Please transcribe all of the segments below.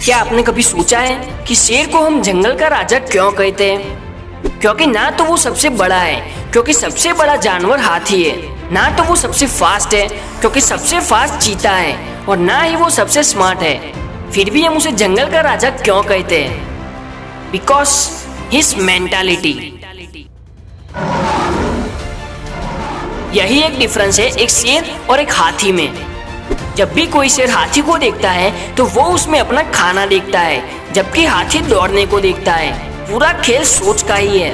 क्या आपने कभी सोचा है कि शेर को हम जंगल का राजा क्यों कहते हैं? क्योंकि ना तो वो सबसे बड़ा है, क्योंकि सबसे बड़ा जानवर हाथी है, ना तो वो सबसे फास्ट है, क्योंकि सबसे फास्ट चीता है, और ना ही वो सबसे स्मार्ट है। फिर भी हम उसे जंगल का राजा क्यों कहते हैं? Because his mentality. यही एक डिफरेंस है एक शेर और एक हाथी में। जब भी कोई शेर हाथी को देखता है तो वो उसमें अपना खाना देखता है, जबकि हाथी दौड़ने को देखता है। पूरा खेल सोच का ही है।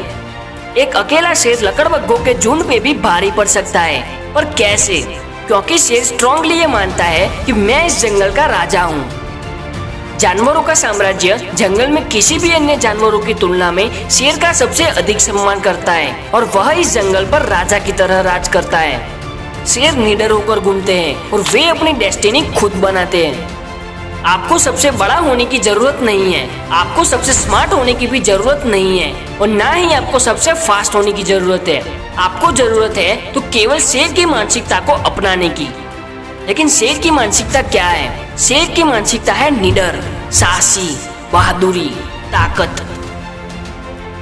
एक अकेला शेर लकड़बग्घों के झुंड पे भी भारी पड़ सकता है, पर कैसे? क्योंकि शेर स्ट्रांगली ये मानता है कि मैं इस जंगल का राजा हूँ। जानवरों का साम्राज्य जंगल में किसी भी अन्य जानवरों की तुलना में शेर का सबसे अधिक सम्मान करता है, और वह इस जंगल पर राजा की तरह राज करता है। शेर निडर होकर घूमते हैं और वे अपनी डेस्टिनी खुद बनाते हैं। आपको सबसे बड़ा होने की जरूरत नहीं है, आपको सबसे स्मार्ट होने की भी जरूरत नहीं है, और ना ही आपको सबसे फास्ट होने की जरूरत है। आपको जरूरत है तो केवल शेर की मानसिकता को अपनाने की। लेकिन शेर की मानसिकता क्या है? शेर की मानसिकता है निडर, साहसी, बहादुरी, ताकत।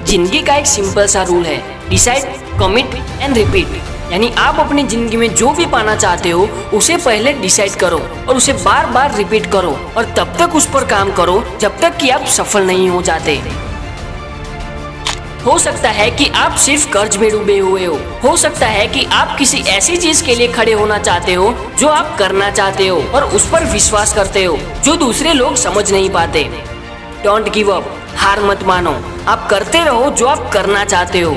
जिंदगी का एक सिंपल सा रूल है, डिसाइड, कमिट एंड रिपीट। यानी आप अपनी जिंदगी में जो भी पाना चाहते हो उसे पहले डिसाइड करो और उसे बार बार रिपीट करो, और तब तक उस पर काम करो जब तक कि आप सफल नहीं हो जाते। हो सकता है कि आप सिर्फ कर्ज में डूबे हुए हो सकता है कि आप किसी ऐसी चीज के लिए खड़े होना चाहते हो जो आप करना चाहते हो और उस पर विश्वास करते हो, जो दूसरे लोग समझ नहीं पाते। डोंट गिव अप, हार मत मानो, आप करते रहो जो आप करना चाहते हो।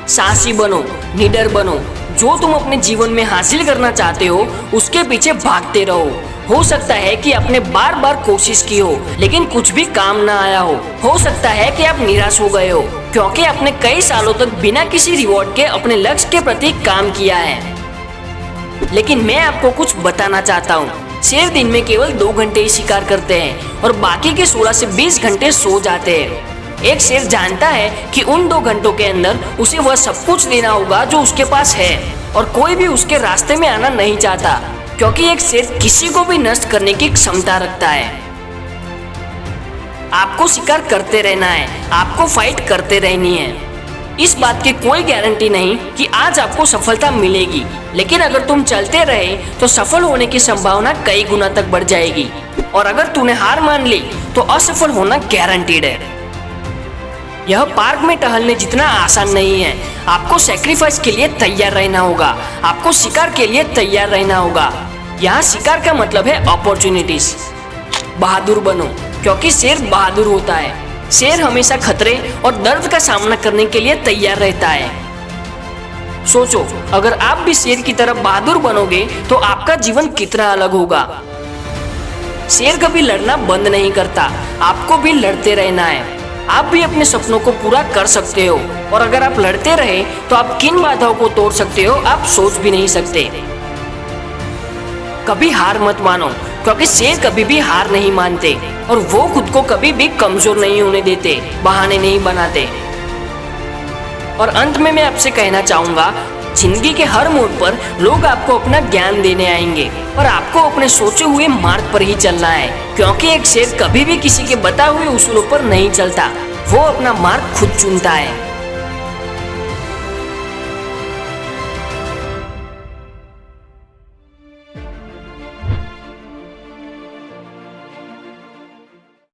साहसी बनो, निडर बनो, जो तुम अपने जीवन में हासिल करना चाहते हो उसके पीछे भागते रहो। हो सकता है कि आपने बार बार कोशिश की हो लेकिन कुछ भी काम ना आया हो सकता है कि आप निराश हो गए हो क्योंकि आपने कई सालों तक बिना किसी रिवॉर्ड के अपने लक्ष्य के प्रति काम किया है। लेकिन मैं आपको कुछ बताना चाहता हूँ, शेर दिन में केवल 2 घंटे ही शिकार करते हैं और बाकी के 16 से 20 घंटे सो जाते हैं। एक शेर जानता है कि उन 2 घंटों के अंदर उसे वह सब कुछ देना होगा जो उसके पास है, और कोई भी उसके रास्ते में आना नहीं चाहता, क्योंकि एक शेर किसी को भी नष्ट करने की क्षमता रखता है। आपको शिकार करते रहना है, आपको फाइट करते रहनी है। इस बात की कोई गारंटी नहीं कि आज आपको सफलता मिलेगी, लेकिन अगर तुम चलते रहे तो सफल होने की संभावना कई गुना तक बढ़ जाएगी, और अगर तूने हार मान ली तो असफल होना गारंटीड है। यह पार्क में टहलने जितना आसान नहीं है। आपको सैक्रिफाइस के लिए तैयार रहना होगा, आपको शिकार के लिए तैयार रहना होगा। यहाँ शिकार का मतलब है अपॉर्चुनिटीज। बहादुर बनो, क्योंकि शेर बहादुर होता है। शेर हमेशा खतरे और दर्द का सामना करने के लिए तैयार रहता है। सोचो, अगर आप भी शेर की तरह बहादुर बनोगे तो आपका जीवन कितना अलग होगा। शेर कभी लड़ना बंद नहीं करता, आपको भी लड़ते रहना है। आप भी अपने सपनों को पूरा कर सकते हो, और अगर आप लड़ते रहे तो आप किन बाधाओं को तोड़ सकते हो आप सोच भी नहीं सकते। कभी हार मत मानो, क्योंकि शेर कभी भी हार नहीं मानते और वो खुद को कभी भी कमजोर नहीं होने देते, बहाने नहीं बनाते। और अंत में मैं आपसे कहना चाहूंगा, जिंदगी के हर मोड़ पर लोग आपको अपना ज्ञान देने आएंगे, पर आपको अपने सोचे हुए मार्ग पर ही चलना है, क्योंकि एक शेर कभी भी किसी के बताए हुए उसूलों पर नहीं चलता, वो अपना मार्ग खुद चुनता है।